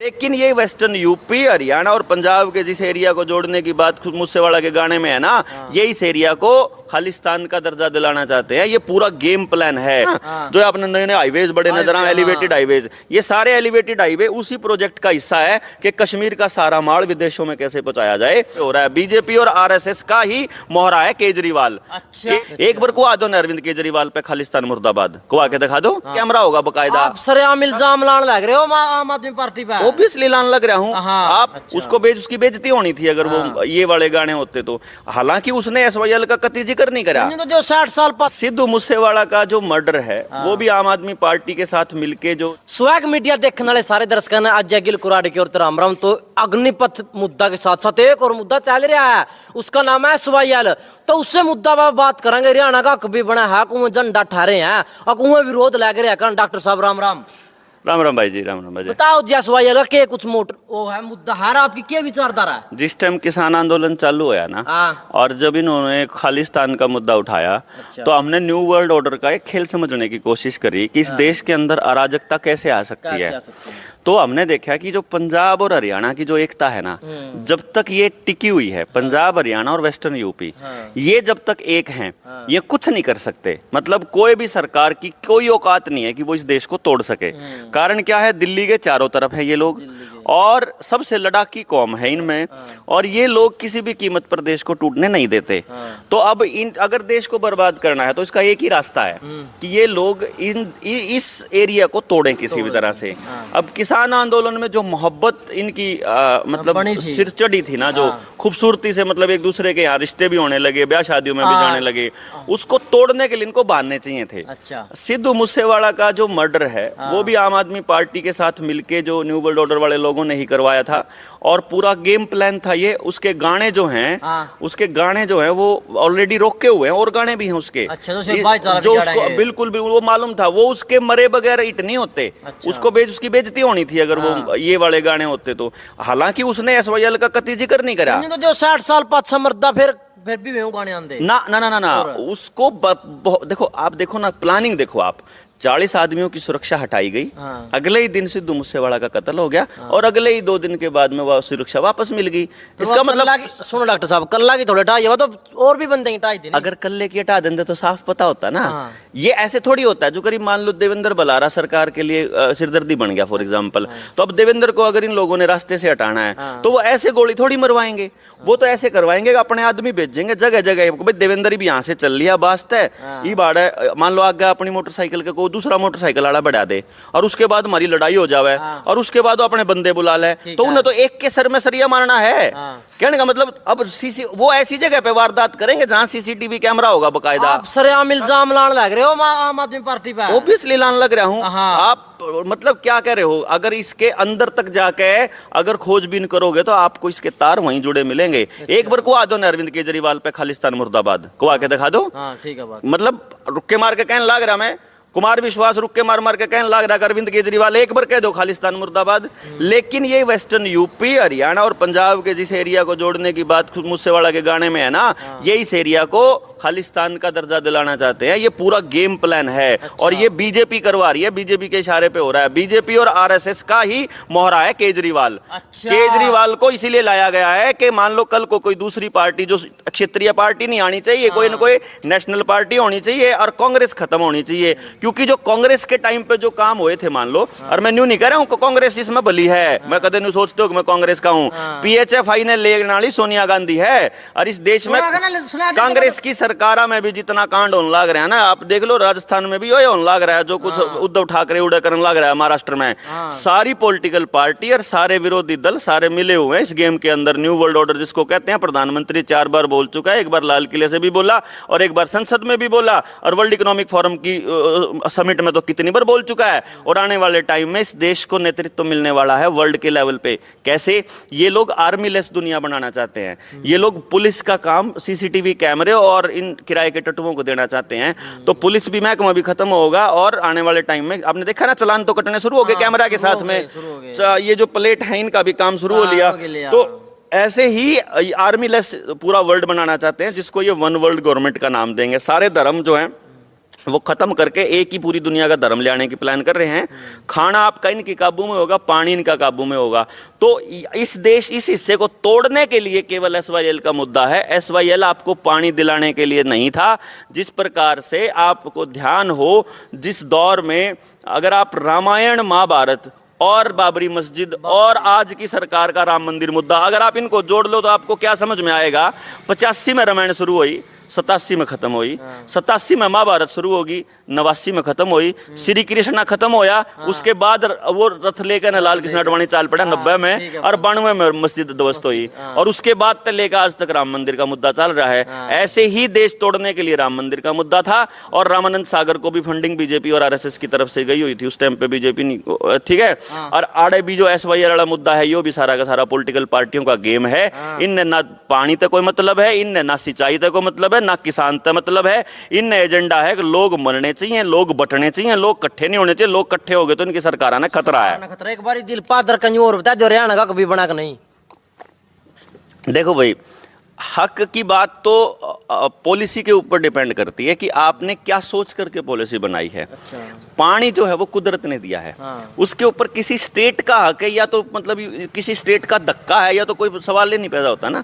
लेकिन ये western UP, Haryana और पंजाब के जिस एरिया को जोड़ने की बात मूसेवाला के गाने में है ना, ये इस एरिया को खालिस्तान का दर्जा दिलाना चाहते हैं। ये पूरा गेम प्लान है। जो आपने नए नए हाईवेज बड़े नजर आए, एलिवेटेड हाईवेज, ये सारे एलिवेटेड हाईवे उसी प्रोजेक्ट का हिस्सा है कि कश्मीर का सारा माल विदेशों में कैसे पहुंचाया जाए। हो रहा है बीजेपी और आरएसएस का ही मोहरा है केजरीवाल। एक बार कुआ दो न अरविंद केजरीवाल पे खालिस्तान मुर्दाबाद, कुआ के दिखा दो, कैमरा होगा बकायदा। सरेआम इल्जाम लाने लग रहे हो आम आदमी पार्टी पे। ऑब्वियसली लान लग रहा हूँ। आप उसको उसकी बेइज्जती होनी थी अगर वो ये वाले गाने होते तो। हालांकि उसने एसवाईएल का कतई जिक्र नहीं करा। तो जो 60 साल पर सिद्धू मूसेवाला का जो मर्डर है वो भी आम आदमी पार्टी के साथ मिलके जो स्वैग मीडिया देखने वाले सारे दर्शकों ने आज अगिल कुराड़ी की ओर राम राम। तो अग्निपथ मुद्दा के साथ साथ एक और मुद्दा चल रहा है, उसका नाम है एसवाईएल। तो उससे मुद्दा पर बात करेंगे। हरियाणा का हक भी बना है, कुएं झंडा ठहरे हैं और कुएं विरोध लग रहे हैं। डॉक्टर साहब राम राम। राम राम भाई जी, राम राम भाई जी। बताओ जी एसवाईएल के कुछ मोट वो है मुद्दा है, आपकी क्या विचारधारा है? जिस टाइम किसान आंदोलन चालू हुआ ना, और जब इन्होंने खालिस्तान का मुद्दा उठाया, तो हमने न्यू वर्ल्ड ऑर्डर का एक खेल समझने की कोशिश करी कि इस देश के अंदर अराजकता कैसे आ सकती है। तो हमने देखा कि जो पंजाब और हरियाणा की जो एकता है ना, जब तक ये टिकी हुई है, पंजाब, हरियाणा और वेस्टर्न यूपी, ये जब तक एक हैं, ये कुछ नहीं कर सकते। मतलब कोई भी सरकार की कोई औकात नहीं है कि वो इस देश को तोड़ सके। कारण क्या है, दिल्ली के चारों तरफ है ये लोग और सबसे लड़ाकी कौम है इनमें, और ये लोग किसी भी कीमत पर देश को टूटने नहीं देते। तो अब अगर देश को बर्बाद करना है तो इसका एक ही रास्ता है कि ये लोग इस एरिया को तोड़ें किसी भी तरह से। अब किसान आंदोलन में जो मोहब्बत इनकी मतलब सिर चढ़ी थी ना, जो खूबसूरती से मतलब एक दूसरे के यहाँ रिश्ते भी होने लगे, ब्याह शादियों में भी जाने लगे, उसको तोड़ने के लिए इनको बांधने चाहिए थे। सिद्धू मूसेवाला का जो मर्डर है वो भी आम आदमी पार्टी के साथ मिलके जो न्यू वर्ल्ड ऑर्डर वाले लोगों ने ही करवाया था, और पूरा गेम प्लान था ये। उसके गाने जो हैं वो ऑलरेडी रोके हुए हैं, और गाने भी हैं उसके। जो उसको बिल्कुल भी वो मालूम था, वो उसके मरे बगैर हिट नहीं होते। उसको उसकी बेइज्जती होनी थी अगर वो ये वाले गाने होते तो। हालांकि उसने एसवाईएल का कतई जिक्र नहीं करा। तो जो 60 साल पाछा मरदा फिर भी वे गाने आंदे ना ना ना ना उसको देखो, आप देखो ना, प्लानिंग देखो आप। 40 आदमियों की सुरक्षा हटाई गई, अगले ही दिन सिद्धू मूसेवाला का कत्ल हो गया, और अगले ही 2 दिन के बाद में वह सुरक्षा वापस मिल गई। तो इसका मतलब सुनो डॉक्टर साहब, कल्ला की थोड़ा हटाई, तो और भी बंदे हटाई थी। अगर कल्ले की हटा देंगे तो साफ पता होता ना। ये ऐसे थोड़ी होता है। जो करीब मान लो देवेंद्र बलारा सरकार के लिए सिरदर्दी बन गया फॉर एग्जाम्पल, तो अब देवेंद्र को अगर इन लोगों ने रास्ते से हटाना है तो वो ऐसे गोली थोड़ी मरवाएंगे। वो तो ऐसे करवाएंगे, अपने आदमी भेजेंगे जगह जगह। देवेंद्र भी यहाँ से चल लिया बास्त है, ये बाड़ा मान लो आगे अपनी मोटरसाइकिल के को दूसरा मोटरसाइकिल वाला बढ़ा दे, और उसके बाद हमारी लड़ाई हो जावे, और उसके बाद वो अपने बंदे बुला ले, तो उन्हें तो एक के सर में सरिया मारना है। कहने का मतलब अब वो ऐसी जगह पे वारदात करेंगे जहाँ सीसीटीवी कैमरा होगा बकायदा। सरेआम इल्जाम लाने लग रहे हो आम आदमी पार्टी पे। ऑब्वियसली लान लग रहा हूँ। आप मतलब क्या कह रहे हो? अगर इसके अंदर तक जाके अगर खोजबीन करोगे तो आपको इसके तार वहीं जुड़े मिलेंगे। एक बार कुआ दो न अरविंद केजरीवाल पे खालिस्तान मुर्दाबाद, कुआ के दिखा दो। ठीक है बात। मतलब रुक के मार के कहने लग रहा मैं, कुमार विश्वास रुक के मार मार के कहने लग रहा है अरविंद केजरीवाल एक बार कह दो खालिस्तान मुर्दाबाद। लेकिन ये वेस्टर्न यूपी, हरियाणा और पंजाब के जिस एरिया को जोड़ने की बात मूसेवाला के गाने में है ना, ये इस एरिया को खालिस्तान का दर्जा दिलाना चाहते हैं। ये पूरा गेम प्लान है। और ये बीजेपी करवा रही है, बीजेपी के इशारे पे हो रहा है। बीजेपी और आरएसएस का ही मोहरा है केजरीवाल। केजरीवाल को इसीलिए लाया गया है कि मान लो कल को कोई दूसरी पार्टी, जो क्षेत्रीय पार्टी नहीं आनी चाहिए, कोई ना कोई नेशनल पार्टी होनी चाहिए, और कांग्रेस खत्म होनी चाहिए। क्योंकि जो कांग्रेस के टाइम पे जो काम हुए थे, मान लो, और मैं न्यू नहीं कह रहा हूँ कांग्रेस इसमें भली है, मैं कदे नहीं सोचते हो कि मैं कांग्रेस का हूँ। पीएचएफआई ने लेने वाली सोनिया गांधी है, और इस देश में कांग्रेस की सरकारा में भी जितना कांड होने लग रहा है ना, आप देख लो राजस्थान में भी होने लग रहा है, जो कुछ उद्धव ठाकरे उड़े करने लग रहा है महाराष्ट्र में। सारी पॉलिटिकल पार्टी और सारे विरोधी दल सारे मिले हुए हैं इस गेम के अंदर। न्यू वर्ल्ड ऑर्डर जिसको कहते हैं, प्रधानमंत्री 4 बार बोल चुका है, एक बार लाल किले से भी बोला और एक बार संसद में भी बोला, और वर्ल्ड इकोनॉमिक फोरम की समिट में तो कितनी बार बोल चुका है। और आने वाले टाइम में इस देश को नेतृत्व मिलने वाला है वर्ल्ड के लेवल पे। कैसे? ये लोग आर्मी लेस दुनिया बनाना चाहते हैं। ये लोग पुलिस का काम सीसीटीवी कैमरे और इन किराए के टट्टुओं को देना चाहते हैं। तो पुलिस भी महकमा भी खत्म होगा, और आने वाले टाइम में आपने देखा ना, चलान तो कटने शुरू हो गए कैमरा के साथ में। ये जो प्लेट है इनका भी काम शुरू हो लिया। तो ऐसे ही आर्मी लेस पूरा वर्ल्ड बनाना चाहते हैं, जिसको ये वन वर्ल्ड गवर्नमेंट का नाम देंगे। सारे धर्म जो हैं वो खत्म करके एक ही पूरी दुनिया का धर्म ले आने की प्लान कर रहे हैं। खाना आपका इनके काबू में होगा, पानी इनका काबू में होगा। तो इस देश इस हिस्से को तोड़ने के लिए केवल एसवाईएल का मुद्दा है। एसवाईएल आपको पानी दिलाने के लिए नहीं था। जिस प्रकार से आपको ध्यान हो, जिस दौर में अगर आप रामायण महाभारत और बाबरी मस्जिद और आज की सरकार का राम मंदिर मुद्दा अगर आप इनको जोड़ लो तो आपको क्या समझ में आएगा। 85 में रामायण शुरू हुई, 87 में खत्म हुई, 87 में महाभारत शुरू होगी, 89 में खत्म हुई, श्री कृष्णा खत्म होया, उसके बाद वो रथ लेकर न लाल कृष्ण अडवाणी चाल पड़ा 90 में और 92 में मस्जिद ध्वस्त हुई और उसके बाद तक लेकर आज तक राम मंदिर का मुद्दा चल रहा है। ऐसे ही देश तोड़ने के लिए राम मंदिर का मुद्दा था और रामानंद सागर को भी फंडिंग बीजेपी और आरएसएस की तरफ से गई हुई थी उस टाइम पे बीजेपी, ठीक है। और आड़े भी जो एसवाईएल वाला मुद्दा है ये भी सारा का सारा पॉलिटिकल पार्टियों का गेम है। इनने ना पानी तक कोई मतलब है, इनने ना सिंचाई तक कोई मतलब है, ना किसान तक मतलब है। इन एजेंडा है कि लोग मरने चाहिए, लोग बटने चाहिए, लोग इकट्ठे नहीं होने चाहिए। लोग इकट्ठे हो गए तो इनकी सरकार आना खतरा है। एक बार दिल पादर कहीं और बता जो हरियाणा का कभी बना कि नहीं। देखो भाई, हक की बात तो पॉलिसी के ऊपर डिपेंड करती है कि आपने क्या सोच करके पॉलिसी बनाई है। अच्छा। पानी जो है वो कुदरत ने दिया है। उसके ऊपर किसी स्टेट का हक है या तो मतलब किसी स्टेट का धक्का है या तो कोई सवाल ही नहीं पैदा होता ना।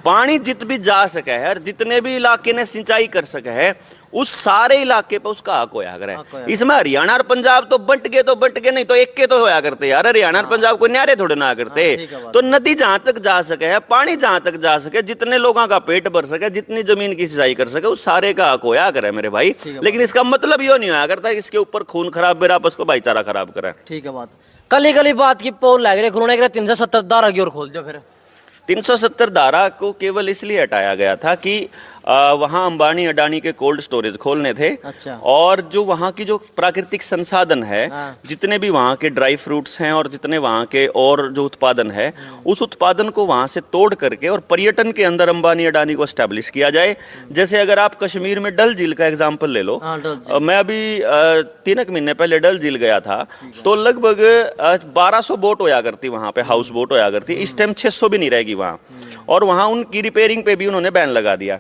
पानी जित भी जा सके है और जितने भी इलाके ने सिंचाई कर सके है उस सारे इलाके पे उसका हक होया करे। इसमें हरियाणा और पंजाब तो बंट गए, नहीं तो एक के तो होया करते यार। हरियाणा और पंजाब को न्यारे थोड़े ना करते। तो नदी जहां तक जा सके है, पानी जहां तक जा सके, जितने लोगों का पेट भर सके, जितनी जमीन की सिंचाई कर सके उस सारे का हक होया करे मेरे भाई। लेकिन इसका मतलब यो नहीं होया करता इसके ऊपर खून खराब बेरा आपस को भाईचारा खराब करे। ठीक है बात। कल ही बात की पोल लग रही कोरोना के 370 धारा की ओर खोल दो। फिर 370 धारा को केवल इसलिए हटाया गया था कि वहाँ अंबानी अडानी के कोल्ड स्टोरेज खोलने थे। अच्छा। और जो वहाँ की जो प्राकृतिक संसाधन है, जितने भी वहाँ के ड्राई फ्रूट्स हैं और जितने वहाँ के और जो उत्पादन है उस उत्पादन को वहाँ से तोड़ करके और पर्यटन के अंदर अंबानी अडानी को एस्टेब्लिश किया जाए। जैसे अगर आप कश्मीर में डल झील का एग्जाम्पल ले लो। मैं अभी 3 महीने पहले डल झील गया था तो लगभग 1200 बोट होया करती वहाँ पे, हाउस बोट होया करती। इस टाइम 600 भी नहीं रहेगी वहाँ। और वहाँ उनकी रिपेयरिंग पे भी उन्होंने बैन लगा दिया।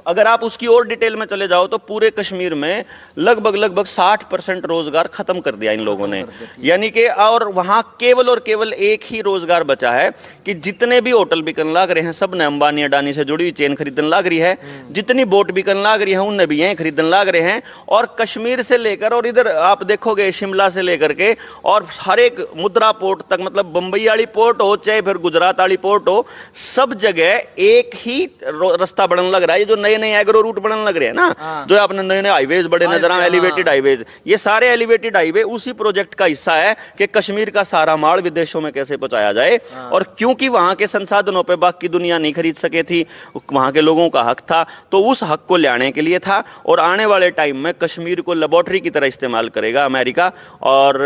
अगर आप उसकी और डिटेल में चले जाओ तो पूरे कश्मीर में लगभग 60% रोजगार खत्म कर दिया इन लोगों ने। यानी कि और वहाँ केवल और केवल एक ही रोजगार बचा है कि जितने भी होटल बिकन लाग रहे हैं सब ने अंबानी अडानी से जुड़ी हुई चेन खरीदन लाग रही है। जितनी बोट बिकन लाग रही है उनने भी यहीं खरीदन लाग रहे हैं। और कश्मीर से लेकर और इधर आप देखोगे शिमला से लेकर के और हर एक मुद्रा पोर्ट तक, मतलब बंबई वाली पोर्ट हो चाहे फिर गुजरात वाली पोर्ट हो, सब जगह एक ही रास्ता बनने लग रहा है। जो नए नए एग्रो रूट बनने लग रहे हैं ना, जो आपने नए नए हाईवेज बड़े नजर आए, एलिवेटेड हाईवेज, ये सारे एलिवेटेड हाईवे उसी प्रोजेक्ट का हिस्सा है कि कश्मीर का सारा माल विदेशों में कैसे पहुंचाया जाए। और क्योंकि वहां के संसाधनों पे बाकी दुनिया नहीं खरीद सके थी, वहां के लोगों का हक था, तो उस हक को लाने के लिए था। और आने वाले टाइम में कश्मीर को लेबोरेटरी की तरह इस्तेमाल करेगा अमेरिका। और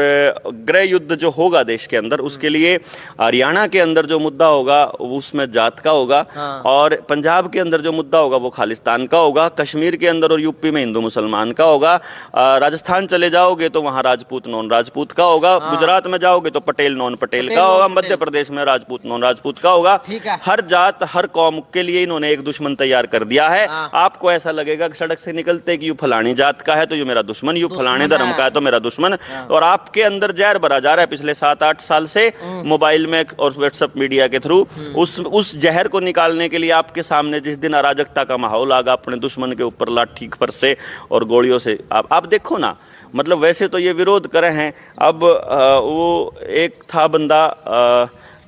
गृह युद्ध जो होगा देश के अंदर, उसके लिए हरियाणा के अंदर जो मुद्दा होगा उसमें जात का होगा। और पंजाब के अंदर जो मुद्दा होगा वो खालिस्तान का होगा। कश्मीर के अंदर और यूपी में हिंदू मुसलमान का होगा। राजस्थान चले जाओगे तो वहाँ राजपूत नॉन राजपूत का होगा। गुजरात में जाओगे तो पटेल नॉन पटेल का होगा। मध्य प्रदेश में राजपूत नॉन राजपूत का होगा। हर जात हर कौम के लिए इन्होंने एक दुश्मन तैयार कर दिया है। आपको ऐसा लगेगा कि सड़क से निकलते कि यू फलानी जात का है तो यू मेरा दुश्मन, यू फलाने धर्म का है तो मेरा दुश्मन। और आपके अंदर जहर भरा जा रहा है पिछले 7-8 साल से मोबाइल में और व्हाट्सएप मीडिया के थ्रू। उस जहर को निकालने के लिए आपके सामने जिस दिन अराजकता का माहौल आगा, अपने दुश्मन के ऊपर लाठी पर से और गोलियों से आप देखो ना, मतलब वैसे तो ये विरोध करे हैं। अब वो एक था बंदा,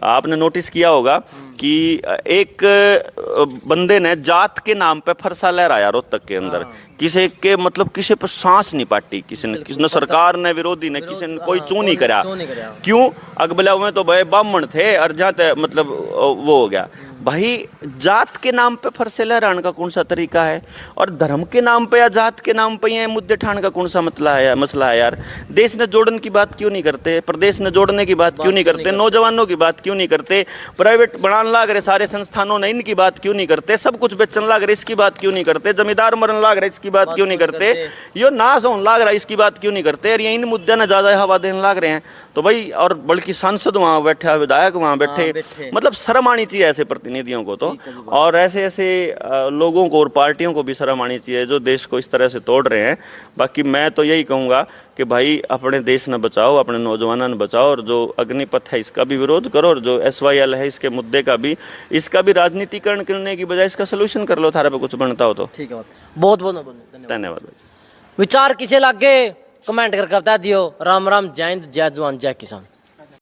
आपने नोटिस किया होगा कि एक बंदे ने जात के नाम पे फरसा लहराया रोहतक के अंदर। किसी के मतलब किसी पर सांस नहीं पाटी, किसी ने सरकार ने, विरोधी ने, किसी ने कोई चू नहीं करा। क्यों? अगबला हुए तो भाई ब्राह्मण थे और जहाँ मतलब वो हो गया। भाई जात के नाम पे फरसे लहराने का कौन सा तरीका है? और धर्म के नाम पे या जात के नाम पे ये मुद्दे ठान का कौन सा मसला है यार? देश ने जोड़ने की बात क्यों नहीं करते? प्रदेश ने जोड़ने की बात क्यों नहीं करते? नौजवानों की बात क्यों नहीं करते? प्राइवेट बनाने लाग रहे सारे संस्थानों ने, इनकी बात क्यों नहीं करते? सब कुछ बेचने लाग रहे, इसकी बात क्यों नहीं करते? जमींदार मरन लाग रहे, इसकी बात क्यों नहीं करते? यो नाश होने लाग रहा है, इसकी बात क्यों नहीं करते? और ये इन मुद्दे ने ज्यादा हवा देने लाग रहे हैं तो भाई, और बल्कि सांसद वहाँ बैठे, विधायक वहाँ बैठे, मतलब शर्म आनी चाहिए ऐसे प्रतिनिधियों को तो, और ऐसे ऐसे लोगों को और पार्टियों को भी शर्म आनी चाहिए जो देश को इस तरह से तोड़ रहे हैं। बाकी मैं तो यही कहूँगा कि भाई अपने देश न बचाओ, अपने नौजवानों न बचाओ, और जो अग्निपथ है इसका भी विरोध करो, और जो SYL है इसके मुद्दे का भी, इसका भी राजनीतिकरण करने की बजाय इसका सोल्यूशन कर लो, थारे पे कुछ बनता हो तो। ठीक है, बहुत बहुत धन्यवाद। धन्यवाद भाई। विचार किसे लागे कमेंट करके बता दियो। राम राम, जय हिंद, जय जवान, जय किसान।